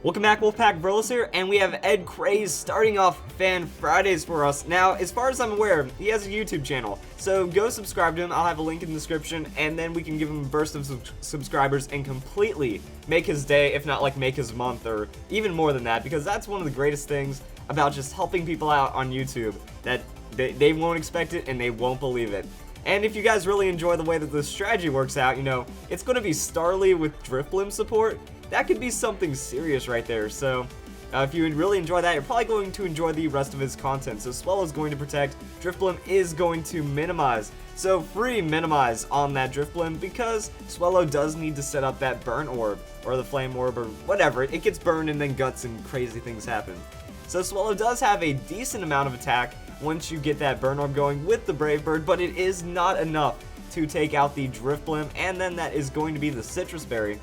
Welcome back, Wolfpack Brawlers here, and we have Edkraze starting off Fan Fridays for us. Now, as far as I'm aware, he has a YouTube channel, so go subscribe to him. I'll have a link in the description, and then we can give him a burst of subscribers and completely make his day, if not like make his month, or even more than that, because that's one of the greatest things about just helping people out on YouTube, that they won't expect it and they won't believe it. And if you guys really enjoy the way that the strategy works out, you know, it's going to be STARLY with Driftblim support. That could be something serious right there. So if you really enjoy that, you're probably going to enjoy the rest of his content. So Swellow's going to protect, Driftblim is going to minimize. So free minimize on that Driftblim, because Swellow does need to set up that burn orb, or the flame orb, or whatever. It gets burned and then guts and crazy things happen. So Swellow does have a decent amount of attack once you get that burn orb going with the Brave Bird, but it is not enough to take out the Driftblim, and then that is going to be the Citrus Berry.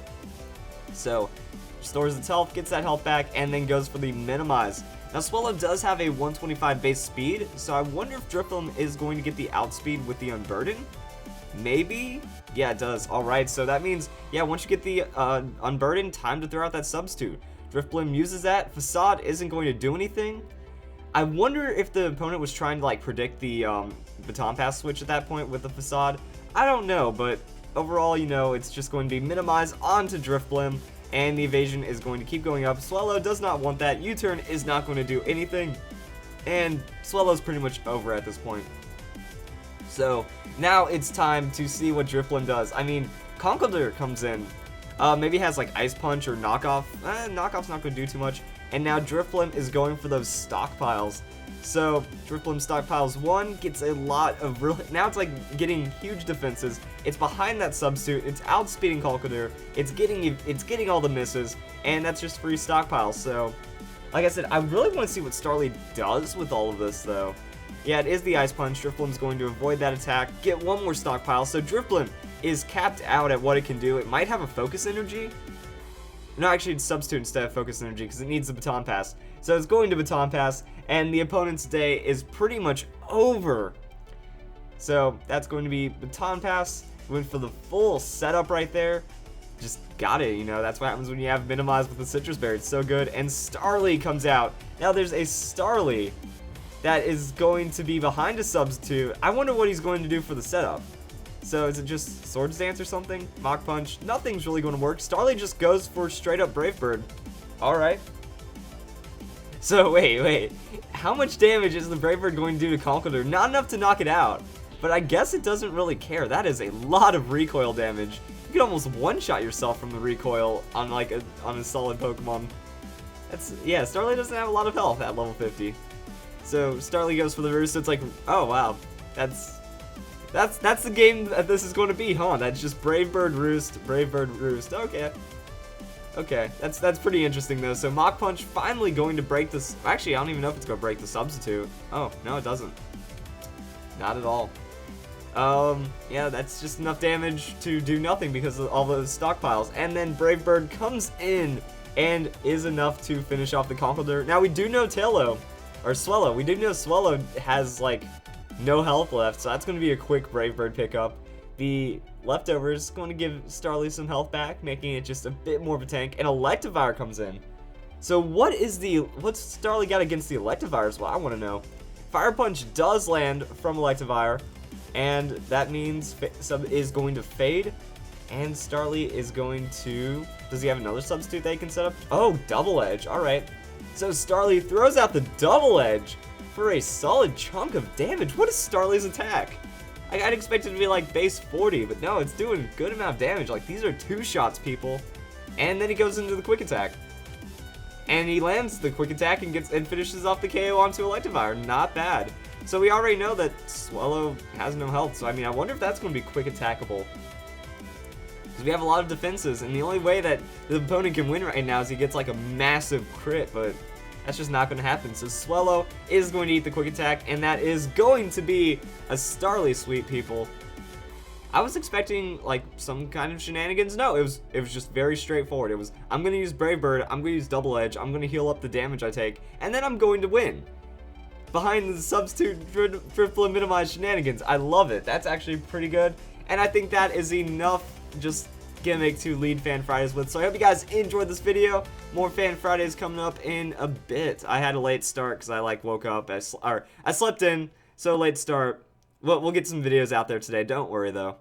So, restores its health, gets that health back, and then goes for the minimize. Now, Swellow does have a 125 base speed, so I wonder if Driftblim is going to get the outspeed with the Unburden? Maybe? Yeah, it does. Alright, so that means, yeah, once you get the Unburden, time to throw out that substitute. Driftblim uses that. Facade isn't going to do anything. I wonder if the opponent was trying to, like, predict the Baton Pass switch at that point with the Facade. I don't know, but overall, you know, it's just going to be minimized onto Driftblim, and the evasion is going to keep going up. Swellow does not want that. U-turn is not going to do anything, and Swellow's pretty much over at this point. So, now it's time to see what Driftblim does. I mean, Conkeldurr comes in. Maybe has, like, Ice Punch or Knockoff. Knockoff's not going to do too much. And now Driftblim is going for those stockpiles. So, Driftblim stockpiles 1, gets a lot of really, now it's like getting huge defenses. It's behind that substitute, it's outspeeding Conkeldurr, it's getting all the misses, and that's just free stockpiles. So, like I said, I really want to see what STARLY does with all of this, though. Yeah, it is the Ice Punch. Driftblim's going to avoid that attack, get one more stockpile. So, Driftblim is capped out at what it can do. It might have a Focus Energy. No, actually, it's Substitute instead of Focus Energy, because it needs the Baton Pass. So it's going to Baton Pass, and the opponent's day is pretty much over. So that's going to be Baton Pass. Went for the full setup right there. Just got it, you know. That's what happens when you have minimized with the Citrus Berry. It's so good. And STARLY comes out. Now there's a STARLY that is going to be behind a Substitute. I wonder what he's going to do for the setup. So is it just Swords Dance or something? Mach Punch? Nothing's really going to work. STARLY just goes for straight up Brave Bird. Alright. So wait. How much damage is the Brave Bird going to do to Conkeldurr? Not enough to knock it out. But I guess it doesn't really care. That is a lot of recoil damage. You can almost one-shot yourself from the recoil on like on a solid Pokemon. Yeah, STARLY doesn't have a lot of health at level 50. So STARLY goes for the roost. So it's like, oh wow. That's the game that this is going to be, huh? That's just Brave Bird Roost, Brave Bird Roost. Okay, that's pretty interesting though. So Mach Punch finally going to break this. Actually, I don't even know if it's going to break the substitute. Oh, no, it doesn't. Not at all. Yeah, that's just enough damage to do nothing because of all those stockpiles. And then Brave Bird comes in and is enough to finish off the Conkeldurr. Now we do know Swellow. We do know Swellow has like no health left, so that's going to be a quick Brave Bird pickup. The leftovers is going to give STARLY some health back, making it just a bit more of a tank, and Electivire comes in. So what's STARLY got against the Electivire is what I want to know. Fire Punch does land from Electivire, and that means Sub is going to fade, and STARLY is going to, does he have another substitute that he can set up? Oh, Double Edge, alright. So STARLY throws out the Double Edge for a solid chunk of damage. What is STARLY's attack? I'd expect it to be like base 40, but no, it's doing a good amount of damage. Like, these are 2 shots, people. And then he goes into the quick attack. And he lands the quick attack and finishes off the KO onto Electivire. Not bad. So we already know that Swellow has no health, so I mean, I wonder if that's going to be quick attackable. Because we have a lot of defenses, and the only way that the opponent can win right now is he gets like a massive crit, but that's just not going to happen. So Swellow is going to eat the quick attack, and that is going to be a STARLY sweep, people. I was expecting like some kind of shenanigans. No, it was just very straightforward. It was, I'm going to use Brave Bird, I'm going to use Double Edge, I'm going to heal up the damage I take, and then I'm going to win. Behind the substitute Driftblim minimize shenanigans. I love it. That's actually pretty good, and I think that is enough just gimmick to lead Fan Fridays with. So I hope you guys enjoyed this video. More Fan Fridays coming up in a bit. I had a late start because I woke up, I slept in, so late start. We'll get some videos out there today. Don't worry though.